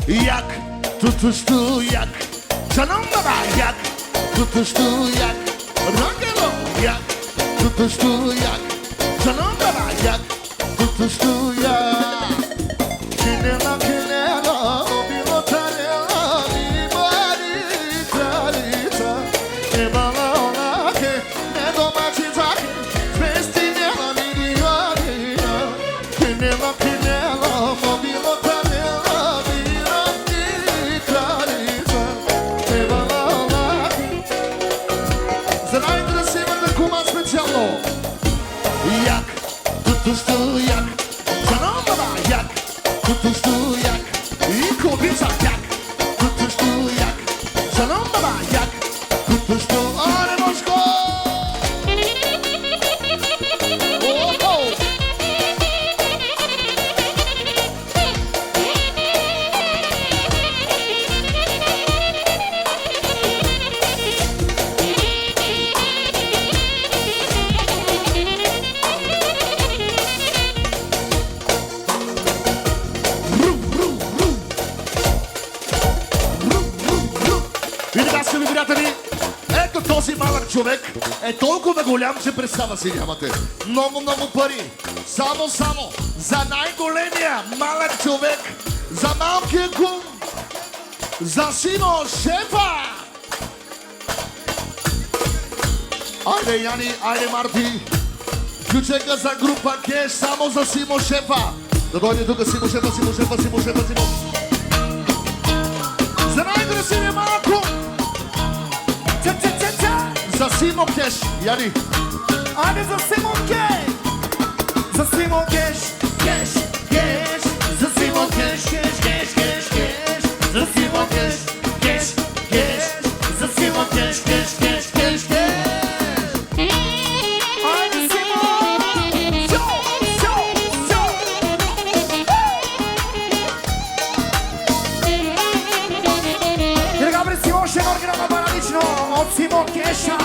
jak, tutuştu yak. Canım baba yak, tutuştu yak. Rangelo yak, tutuştu yak. Canım baba yak, tutuştu yak. Kinela kinela, bir otanela, bir marita. Ne bana ona ki, ne domatita ki, festinela miliyonia. Kinela kinela, bir otanela, bir marita. Ne bana ona ki. За най-красивата кума специално. Як, tutuştu yak. Canım baba yak, tutuştu yak. İyi kobisa yak, tutuştu yak. Canım baba yak, tutuştu. Are Moşko! Oh, oh. И така, скъпи приятели, ето този малък човек е толкова голям, че представа си нямате. Много, много пари. Само за най-големия малък човек, за малкия кум, за Симо Шефа. Айде, Яни, айде, Марти. Ключека за група Кеш, само за Симо Шефа. Да дойде тук Симо Шефа, Симо Шефа, Симо Шефа, Симо. За най-красивия малък кум. За Симо Кеш, Яни. Айде за Симо Кеш! За Симо Кеш! Кеш! Кеш! За Симо Кеш! Кеш! Кеш! Кеш! Кеш! За Симо Кеш! Кеш! Кеш! За Симо Кеш! Кеш! Кеш! Кеш! Кеш! Айде Симо! Шо! Шо! Шо! И така пред Симо ще едно грама парадично от Симо Кеша!